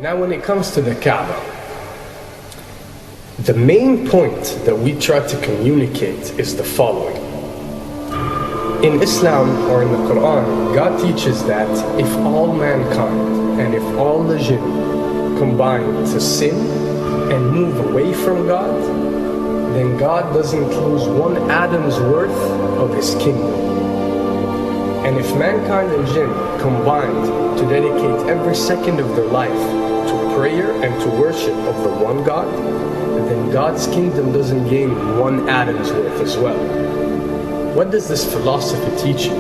Now when it comes to the Kaaba, the main point that we try to communicate is the following. In Islam or in the Quran, God teaches that if all mankind and if all the jinn combine to sin and move away from God, then God doesn't lose one atom's worth of His kingdom. And if mankind and jinn combined to dedicate every second of their life to prayer and to worship of the one God, then God's kingdom doesn't gain one atom's worth as well. What does this philosophy teach you?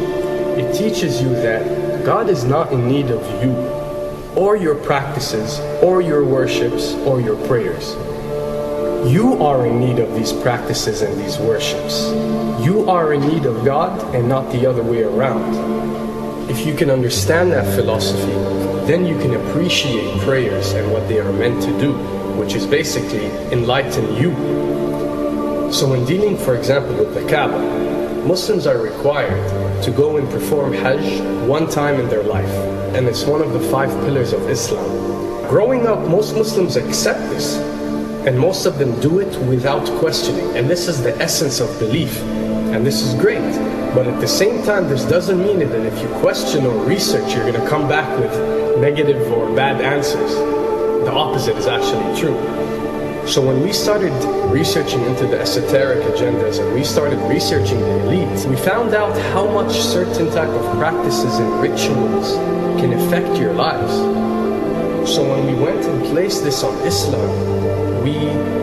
It teaches you that God is not in need of you, or your practices, or your worships, or your prayers. You are in need of these practices and these worships. You are in need of God and not the other way around. If you can understand that philosophy, then you can appreciate prayers and what they are meant to do, which is basically enlighten you. So when dealing, for example, with the Kaaba, Muslims are required to go and perform Hajj one time in their life, and it's one of the 5 pillars of Islam. Growing up, most Muslims accept this, and most of them do it without questioning, and this is the essence of belief, and this is great. But at the same time, this doesn't mean that if you question or research, you're going to come back with negative or bad answers. The opposite is actually true. So when we started researching into the esoteric agendas and we started researching the elite, we found out how much certain type of practices and rituals can affect your lives. So when we went and placed this on Islam, we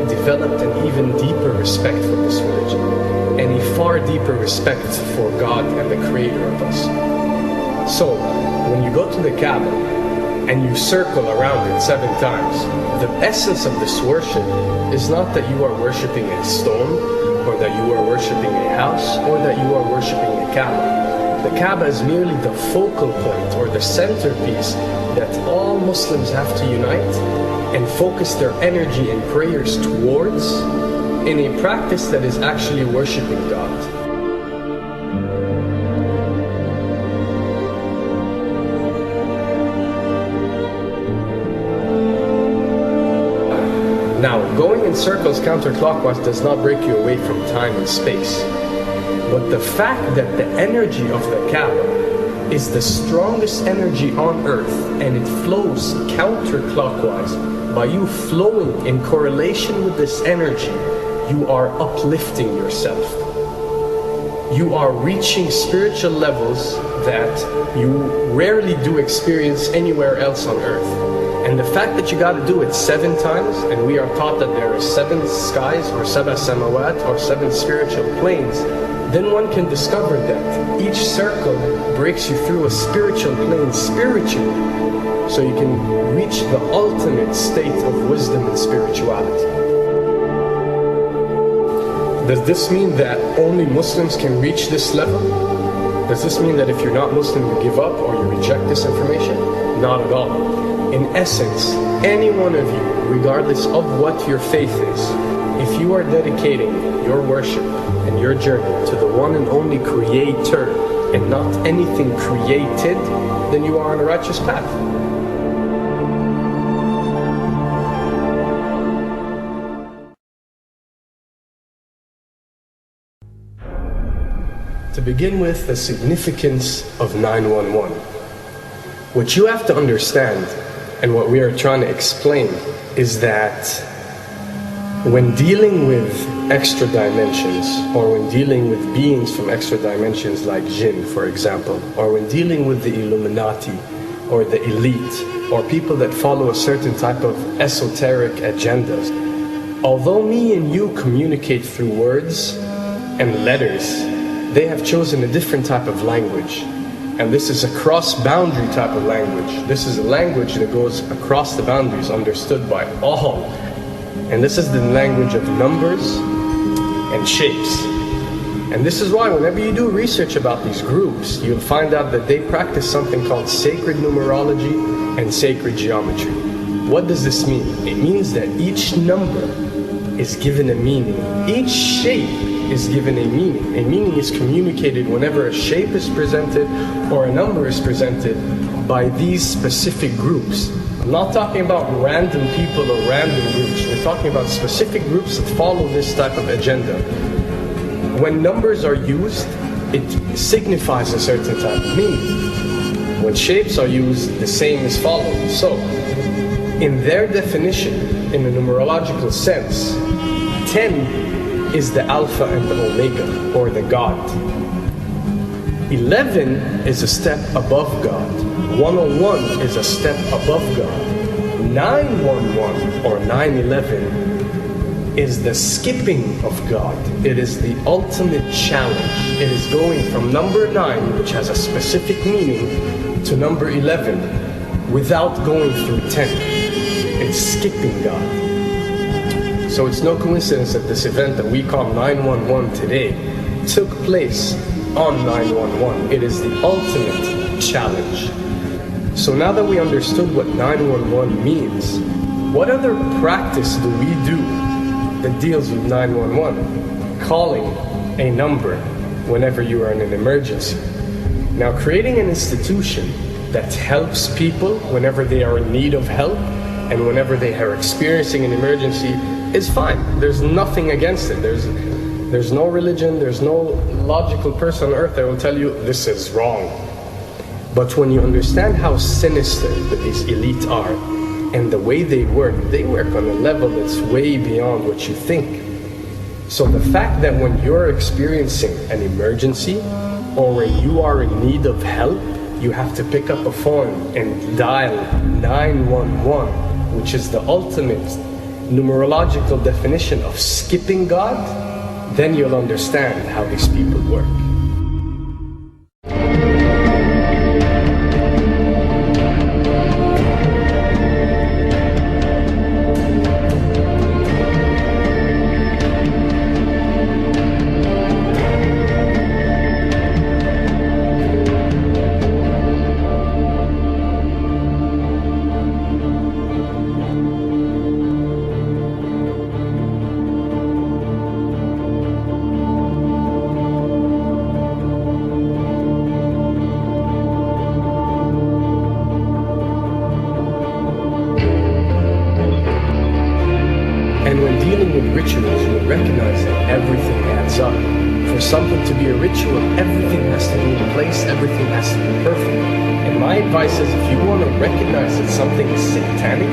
developed an even deeper respect for this religion and a far deeper respect for God and the creator of us. So when you go to the Kaaba and you circle around it 7 times, the essence of this worship is not that you are worshipping a stone, or that you are worshipping a house, or that you are worshipping a Kaaba. The Kaaba is merely the focal point or the centerpiece that all Muslims have to unite and focus their energy and prayers towards in a practice that is actually worshipping God. Now, going in circles counterclockwise does not break you away from time and space. But the fact that the energy of the Kaaba is the strongest energy on earth and it flows counterclockwise, by you flowing in correlation with this energy, you are uplifting yourself. You are reaching spiritual levels that you rarely do experience anywhere else on earth. And the fact that you got to do it 7 times, and we are taught that there are 7 skies or 7 samawat or 7 spiritual planes, then one can discover that each circle breaks you through a spiritual plane spiritually, so you can reach the ultimate state of wisdom and spirituality. Does this mean that only Muslims can reach this level? Does this mean that if you're not Muslim you give up or you reject this information? Not at all. In essence, any one of you, regardless of what your faith is, if you are dedicating your worship and your journey to the one and only Creator and not anything created, then you are on a righteous path. To begin with, the significance of 911. What you have to understand, and what we are trying to explain, is that when dealing with extra dimensions, or when dealing with beings from extra dimensions like jinn, for example, or when dealing with the Illuminati, or the elite, or people that follow a certain type of esoteric agendas, although me and you communicate through words and letters, they have chosen a different type of language. And this is a cross-boundary type of language. This is a language that goes across the boundaries, understood by all. And this is the language of numbers and shapes. And this is why whenever you do research about these groups, you'll find out that they practice something called sacred numerology and sacred geometry. What does this mean? It means that each number is given a meaning. Each shape is given a meaning. A meaning is communicated whenever a shape is presented or a number is presented by these specific groups. I'm not talking about random people or random groups. We're talking about specific groups that follow this type of agenda. When numbers are used, it signifies a certain type of meaning. When shapes are used, the same is followed. So, in their definition, in a numerological sense, 10 is the Alpha and the Omega, or the God. 11 is a step above God. 101 is a step above God. 911 or 911 is the skipping of God. It is the ultimate challenge. It is going from number 9, which has a specific meaning, to number 11 without going through 10. It's skipping God. So it's no coincidence that this event that we call 911 today took place on 911. It is the ultimate challenge. So now that we understood what 911 means, what other practice do we do that deals with 911? Calling a number whenever you are in an emergency. Now, creating an institution that helps people whenever they are in need of help and whenever they are experiencing an emergency is fine. There's nothing against it. There's no religion, there's no logical person on earth that will tell you this is wrong. But when you understand how sinister that these elite are and the way they work on a level that's way beyond what you think. So the fact that when you're experiencing an emergency or when you are in need of help, you have to pick up a phone and dial 911, which is the ultimate numerological definition of skipping God, then you'll understand how these people work. And when dealing with rituals, you recognize that everything adds up. For something to be a ritual, everything has to be in place, everything has to be perfect. And my advice is if you want to recognize that something is satanic,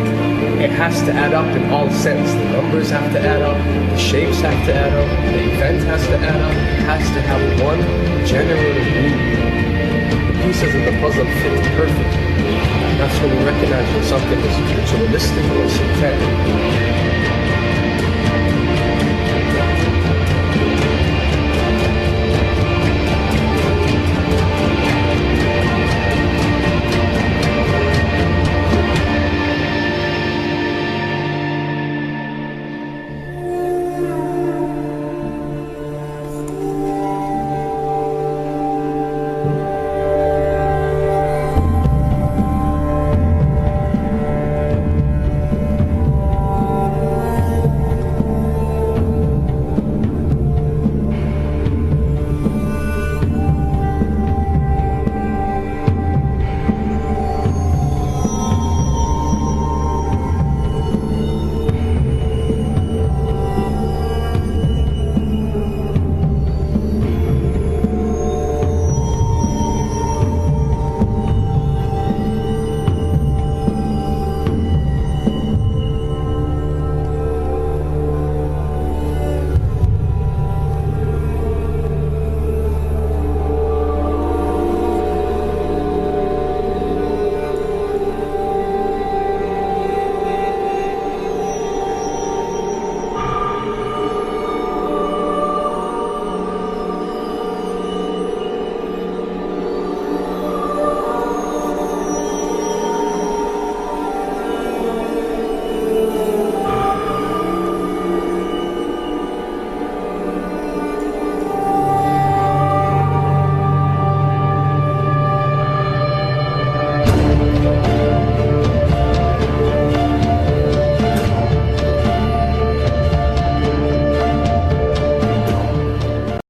it has to add up in all sense. The numbers have to add up, the shapes have to add up, the event has to add up, it has to have one general meaning. The pieces of the puzzle fit perfectly. That's when you recognize when something is ritualistic or satanic.